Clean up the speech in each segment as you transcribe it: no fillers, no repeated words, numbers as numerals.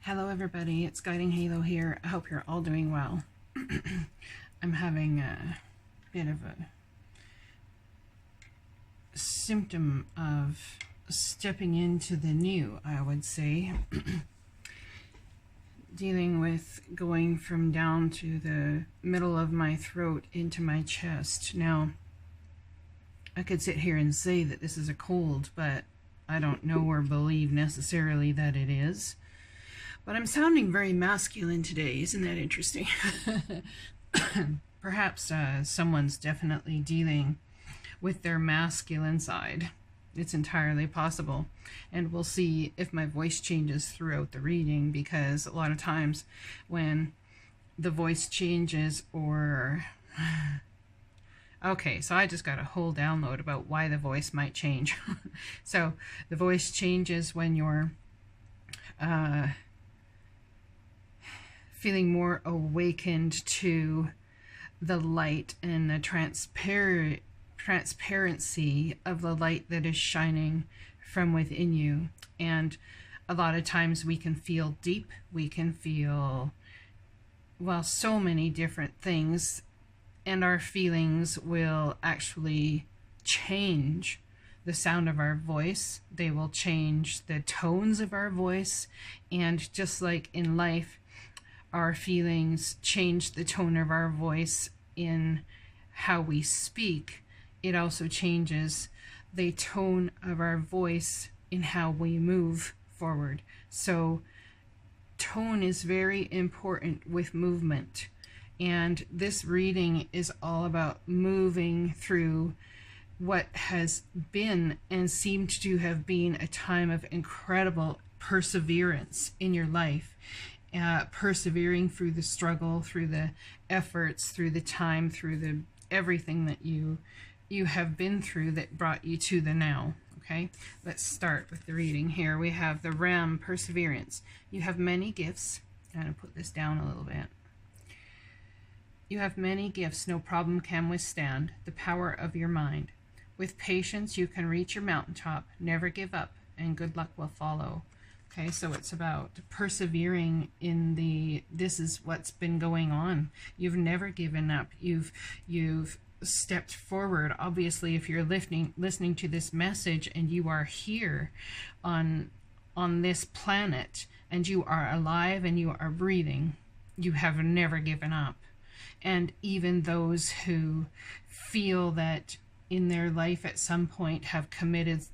Hello everybody, it's Guiding Halo here. I hope you're all doing well. I'm having a bit of a symptom of stepping into the new, I would say. Dealing with going from down to the middle of my throat into my chest. Now, I could sit here and say that this is a cold, but I don't know or believe necessarily that it is. But I'm sounding very masculine today. Isn't that interesting? Perhaps someone's definitely dealing with their masculine side. It's entirely possible. And we'll see if my voice changes throughout the reading, because a lot of times when the voice changes or... Okay, so I just got a whole download about why the voice might change. So the voice changes when you're... feeling more awakened to the light and the transparency of the light that is shining from within you. And a lot of times we can feel deep, we can feel, well, so many different things, and our feelings will actually change the sound of our voice. They will change the tones of our voice, and just like in life, our feelings change the tone of our voice in how we speak. It also changes the tone of our voice in how we move forward. So tone is very important with movement. And this reading is all about moving through what has been and seemed to have been a time of incredible perseverance in your life. Persevering through the struggle, through the efforts, through the time, through the everything that you have been through that brought you to the now. Okay, let's start with the reading here. We have the Ram, perseverance. You have many gifts. I'm going to put this down a little bit. You have many gifts no problem can withstand, the power of your mind. With patience you can reach your mountaintop, never give up, and good luck will follow. Okay, so it's about persevering in this is what's been going on. You've never given up. You've stepped forward. Obviously, if you're listening to this message and you are here on this planet and you are alive and you are breathing, you have never given up. And even those who feel that in their life at some point have committed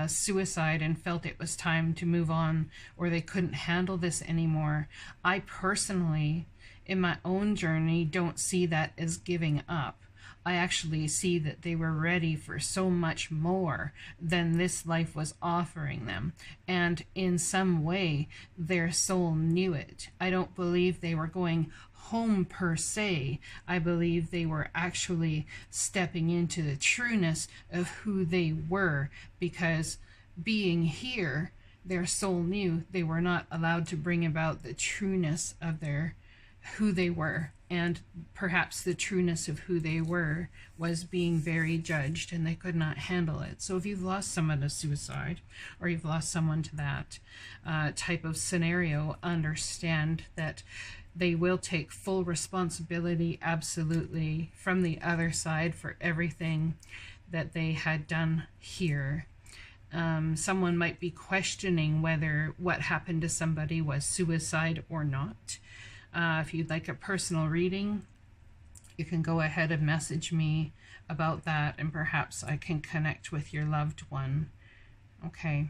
suicide and felt it was time to move on, or they couldn't handle this anymore, I personally, in my own journey, don't see that as giving up. I actually see that they were ready for so much more than this life was offering them. And in some way, their soul knew it. I don't believe they were going home per se. I believe they were actually stepping into the trueness of who they were, because being here, their soul knew they were not allowed to bring about the trueness of who they were. And perhaps the trueness of who they were was being very judged, and they could not handle it. So if you've lost someone to suicide, or you've lost someone to that type of scenario, understand that they will take full responsibility, absolutely, from the other side for everything that they had done here. Someone might be questioning whether what happened to somebody was suicide or not. If you'd like a personal reading, you can go ahead and message me about that, and perhaps I can connect with your loved one. Okay.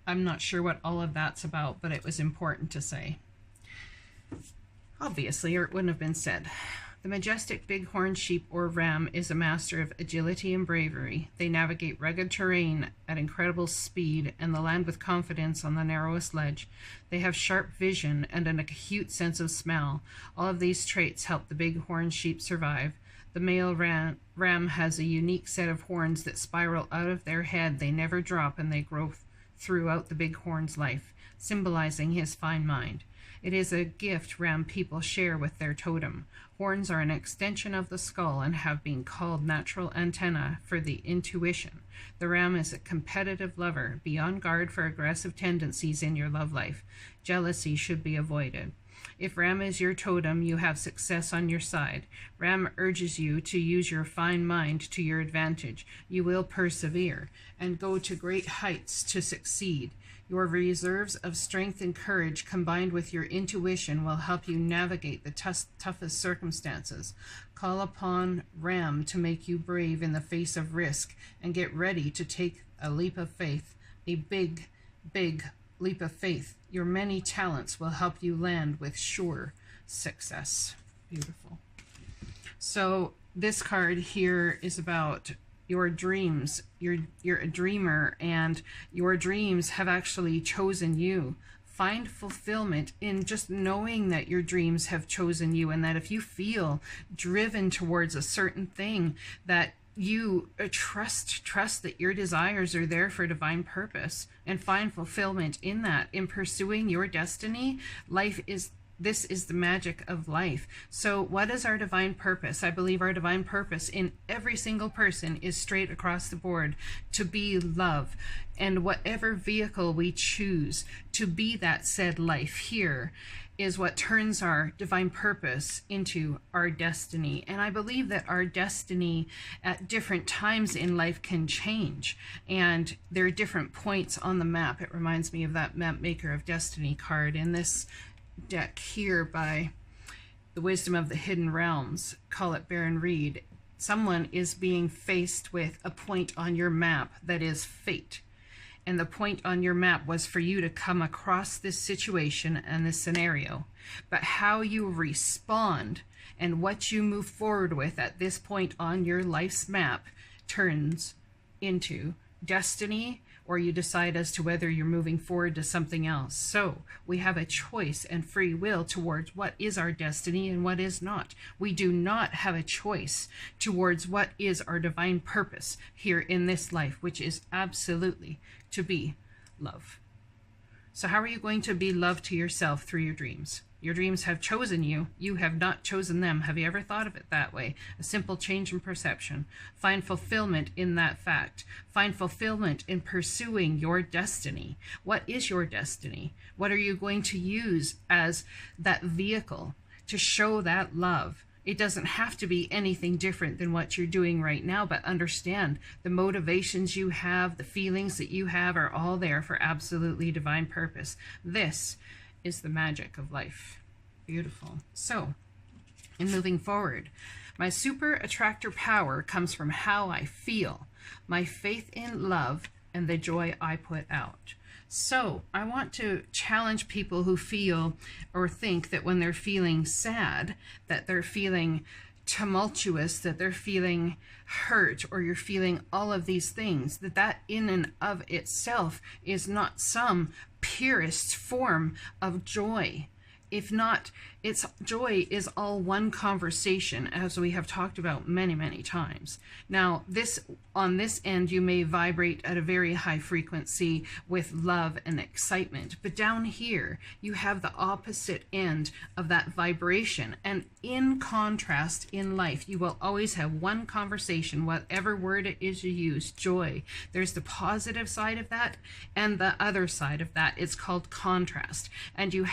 I'm not sure what all of that's about, but it was important to say. Obviously, or it wouldn't have been said. The majestic bighorn sheep or ram is a master of agility and bravery. They navigate rugged terrain at incredible speed and the land with confidence on the narrowest ledge. They have sharp vision and an acute sense of smell. All of these traits help the bighorn sheep survive. The male ram has a unique set of horns that spiral out of their head. They never drop, and they grow throughout the bighorn's life, symbolizing his fine mind. It is a gift ram people share with their totem. Horns are an extension of the skull and have been called natural antenna for the intuition. The ram is a competitive lover. Be on guard for aggressive tendencies in your love life. Jealousy should be avoided. If ram is your totem, you have success on your side. Ram urges you to use your fine mind to your advantage. You will persevere and go to great heights to succeed. Your reserves of strength and courage combined with your intuition will help you navigate the toughest circumstances. Call upon Ram to make you brave in the face of risk and get ready to take a leap of faith, a big, big leap of faith. Your many talents will help you land with sure success. Beautiful. So this card here is about your dreams. You're a dreamer, and your dreams have actually chosen you. Find fulfillment in just knowing that your dreams have chosen you, and that if you feel driven towards a certain thing, that you trust that your desires are there for divine purpose, and find fulfillment in that. In pursuing your destiny, this is the magic of life. So what is our divine purpose? I believe our divine purpose in every single person is straight across the board, to be love. And whatever vehicle we choose to be that said life here is what turns our divine purpose into our destiny. And I believe that our destiny at different times in life can change. And there are different points on the map. It reminds me of that Map Maker of Destiny card in this deck here by the Wisdom of the Hidden Realms, Collet, Baron-Reid. Someone is being faced with a point on your map that is fate. And the point on your map was for you to come across this situation and this scenario. But how you respond and what you move forward with at this point on your life's map turns into destiny, or you decide as to whether you're moving forward to something else. So we have a choice and free will towards what is our destiny and what is not. We do not have a choice towards what is our divine purpose here in this life, which is absolutely to be love. So how are you going to be love to yourself through your dreams? Your dreams have chosen you. You have not chosen them. Have you ever thought of it that way? A simple change in perception. Find fulfillment in that fact. Find fulfillment in pursuing your destiny. What is your destiny? What are you going to use as that vehicle to show that love? It doesn't have to be anything different than what you're doing right now, but understand the motivations you have, the feelings that you have are all there for absolutely divine purpose. This is the magic of life. Beautiful. So, in moving forward, my super attractor power comes from how I feel, my faith in love, and the joy I put out. So, I want to challenge people who feel or think that when they're feeling sad, that they're feeling tumultuous, that they're feeling hurt, or you're feeling all of these things, that in and of itself is not some purest form of joy. If not, its joy is all one conversation, as we have talked about many, many times. Now, on this end, you may vibrate at a very high frequency with love and excitement, but down here, you have the opposite end of that vibration. And in contrast, in life, you will always have one conversation, whatever word it is you use, joy. There's the positive side of that and the other side of that. It's called contrast. And you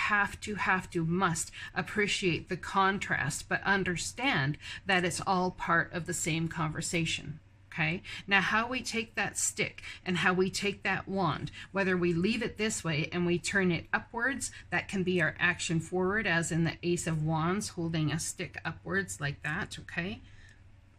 must appreciate the contrast, but understand that it's all part of the same conversation. Okay, now how we take that stick and how we take that wand, whether we leave it this way and we turn it upwards, that can be our action forward, as in the Ace of Wands, holding a stick upwards like that, okay,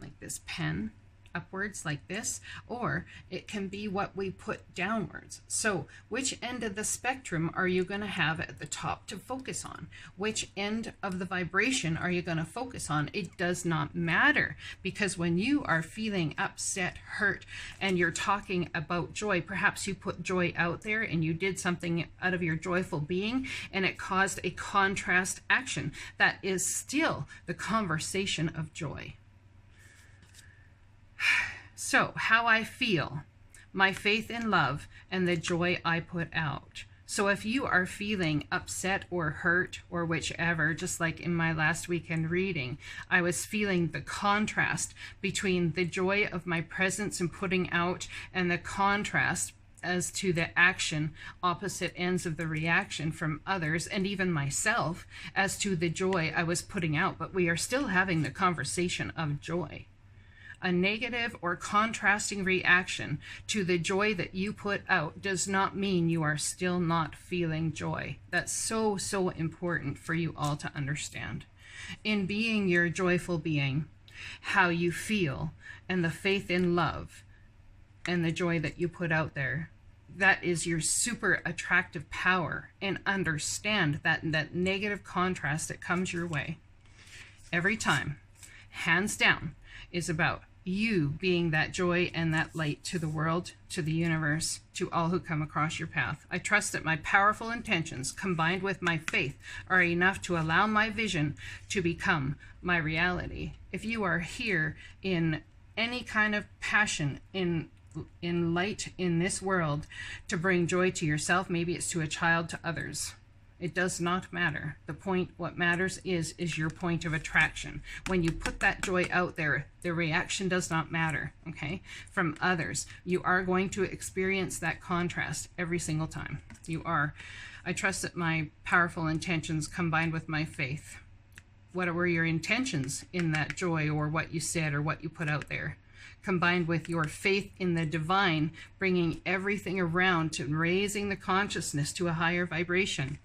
like this pen upwards like this, or it can be what we put downwards. So which end of the spectrum are you going to have at the top to focus on? Which end of the vibration are you going to focus on? It does not matter, because when you are feeling upset, hurt, and you're talking about joy, perhaps you put joy out there and you did something out of your joyful being and it caused a contrast action. That is still the conversation of joy. So, how I feel, my faith in love, and the joy I put out. So if you are feeling upset or hurt or whichever, just like in my last weekend reading, I was feeling the contrast between the joy of my presence and putting out and the contrast as to the action, opposite ends of the reaction from others and even myself as to the joy I was putting out. But we are still having the conversation of joy. A negative or contrasting reaction to the joy that you put out does not mean you are still not feeling joy. That's so, so important for you all to understand. In being your joyful being, how you feel, and the faith in love, and the joy that you put out there, that is your super attractive power. And understand that negative contrast that comes your way every time, hands down, is about you being that joy and that light to the world, to the universe, to all who come across your path. I trust that my powerful intentions combined with my faith are enough to allow my vision to become my reality. If you are here in any kind of passion, in light in this world, to bring joy to yourself, maybe it's to a child, to others, it does not matter. The point, what matters is your point of attraction. When you put that joy out there, the reaction does not matter, okay? From others, you are going to experience that contrast every single time. You are. I trust that my powerful intentions combined with my faith. What were your intentions in that joy, or what you said or what you put out there? Combined with your faith in the divine, bringing everything around to raising the consciousness to a higher vibration,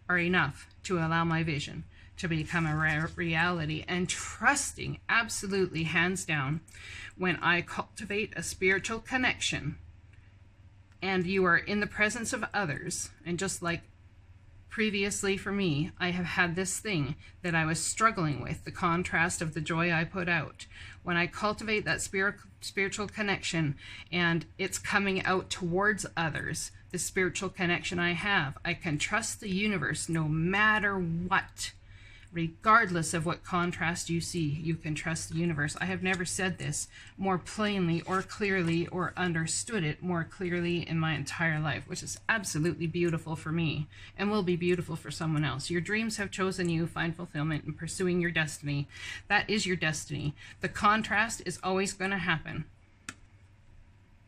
are enough to allow my vision to become a reality. And trusting, absolutely, hands down, when I cultivate a spiritual connection and you are in the presence of others, and just like previously for me, I have had this thing that I was struggling with, the contrast of the joy I put out. When I cultivate that spiritual connection and it's coming out towards others, the spiritual connection I have, I can trust the universe no matter what. Regardless of what contrast you see, you can trust the universe. I have never said this more plainly or clearly or understood it more clearly in my entire life, which is absolutely beautiful for me and will be beautiful for someone else. Your dreams have chosen you. Find fulfillment in pursuing your destiny. That is your destiny. The contrast is always going to happen.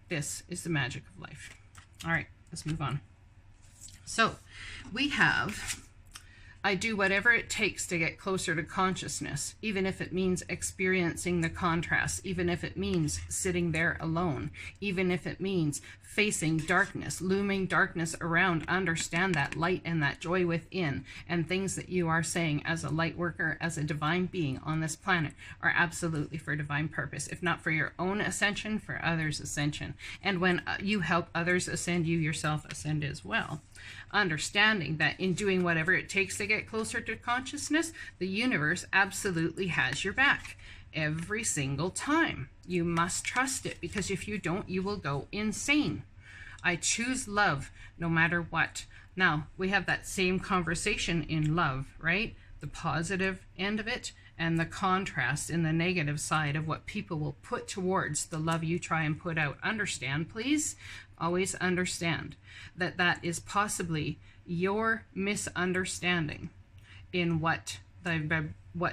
This is the magic of life. All right, let's move on. So we have, I do whatever it takes to get closer to consciousness, even if it means experiencing the contrast, even if it means sitting there alone, even if it means facing darkness, looming darkness around. Understand that light and that joy within, and things that you are saying as a light worker, as a divine being on this planet, are absolutely for divine purpose. If not for your own ascension, for others' ascension. And when you help others ascend, you yourself ascend as well. Understanding that in doing whatever it takes to get closer to consciousness, the universe absolutely has your back every single time. You must trust it, because if you don't, you will go insane. I choose love no matter what. Now, we have that same conversation in love, right? The positive end of it and the contrast in the negative side of what people will put towards the love you try and put out. Understand, please. Always understand that that is possibly your misunderstanding in what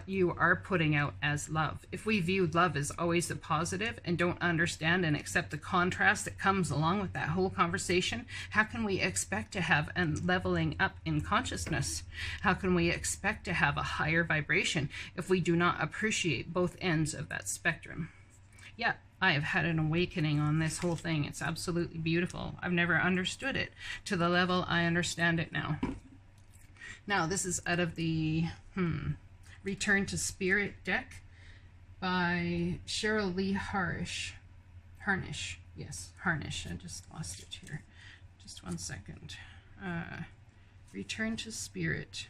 you are putting out as love. If we view love as always a positive and don't understand and accept the contrast that comes along with that whole conversation, how can we expect to have a leveling up in consciousness? How can we expect to have a higher vibration if we do not appreciate both ends of that spectrum? Yeah, I have had an awakening on this whole thing. It's absolutely beautiful. I've never understood it to the level I understand it now. Now, this is out of the Return to Spirit deck by Cheryl Lee Harnish. Yes, Harnish. I just lost it here. Just one second. Return to Spirit.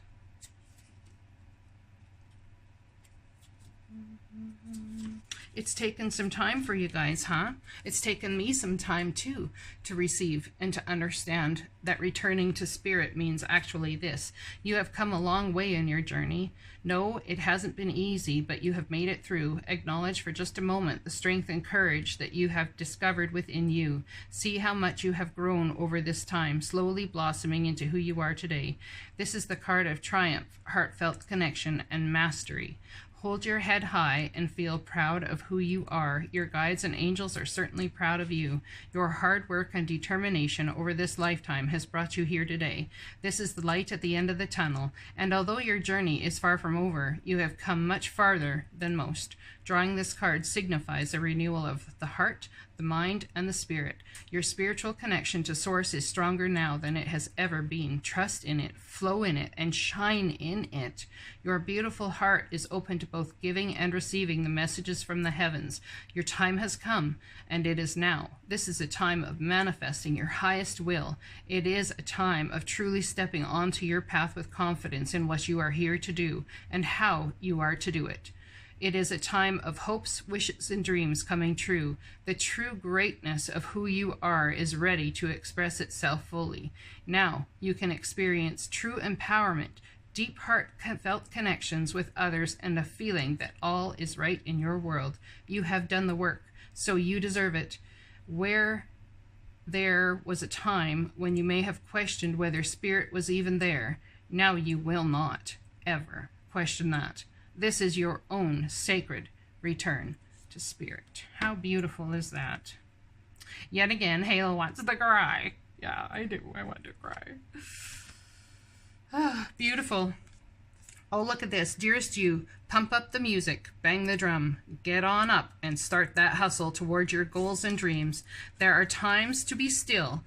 It's taken some time for you guys, huh? It's taken me some time too to receive and to understand that returning to spirit means actually this. You have come a long way in your journey. No, it hasn't been easy, but you have made it through. Acknowledge for just a moment the strength and courage that you have discovered within you. See how much you have grown over this time, slowly blossoming into who you are today. This is the card of triumph, heartfelt connection, and mastery. Hold your head high and feel proud of who you are. Your guides and angels are certainly proud of you. Your hard work and determination over this lifetime has brought you here today. This is the light at the end of the tunnel, and although your journey is far from over, you have come much farther than most. Drawing this card signifies a renewal of the heart, the mind, and the spirit. Your spiritual connection to Source is stronger now than it has ever been. Trust in it, flow in it, and shine in it. Your beautiful heart is open to both giving and receiving the messages from the heavens. Your time has come, and it is now. This is a time of manifesting your highest will. It is a time of truly stepping onto your path with confidence in what you are here to do and how you are to do it. It is a time of hopes, wishes, and dreams coming true. The true greatness of who you are is ready to express itself fully. Now you can experience true empowerment, deep heartfelt connections with others, and a feeling that all is right in your world. You have done the work, so you deserve it. Where there was a time when you may have questioned whether spirit was even there, now you will not ever question that. This is your own sacred return to spirit. How beautiful is that? Yet again, Halo wants to cry. Yeah, I do. I want to cry. Ah, beautiful. Oh, look at this. Dearest you, pump up the music, bang the drum, get on up and start that hustle toward your goals and dreams. There are times to be still,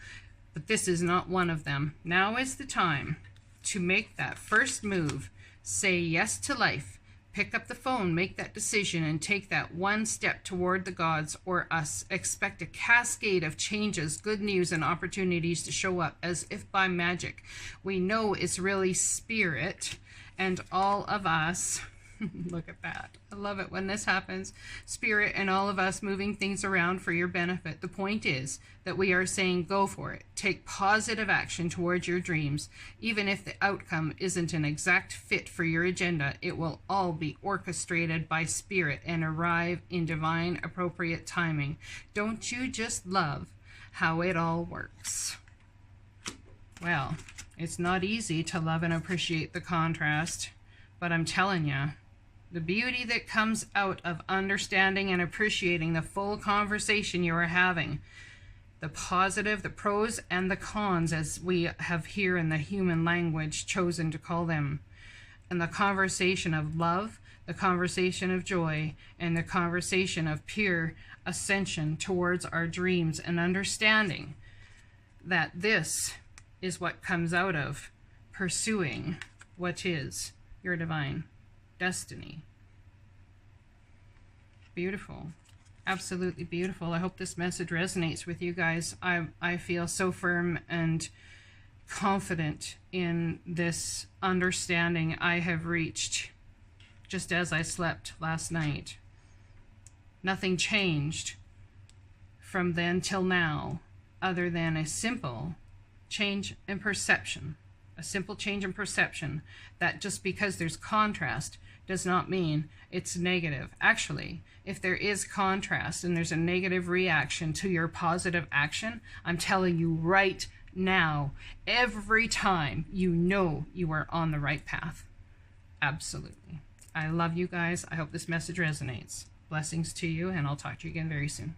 but this is not one of them. Now is the time to make that first move. Say yes to life. Pick up the phone, make that decision, and take that one step toward the gods or us. Expect a cascade of changes, good news, and opportunities to show up as if by magic. We know it's really spirit and all of us. Look at that. I love it when this happens. Spirit and all of us moving things around for your benefit. The point is that we are saying go for it. Take positive action towards your dreams. Even if the outcome isn't an exact fit for your agenda, it will all be orchestrated by spirit and arrive in divine appropriate timing. Don't you just love how it all works? Well, it's not easy to love and appreciate the contrast, but I'm telling you, the beauty that comes out of understanding and appreciating the full conversation you are having, the positive, the pros, and the cons, as we have here in the human language chosen to call them, and the conversation of love, the conversation of joy, and the conversation of pure ascension towards our dreams, and understanding that this is what comes out of pursuing what is your divine destiny. Beautiful. Absolutely beautiful. I hope this message resonates with you guys. I feel so firm and confident in this understanding I have reached just as I slept last night. Nothing changed from then till now other than a simple change in perception. A simple change in perception that just because there's contrast does not mean it's negative. Actually, if there is contrast and there's a negative reaction to your positive action, I'm telling you right now, every time you know you are on the right path. Absolutely. I love you guys. I hope this message resonates. Blessings to you, and I'll talk to you again very soon.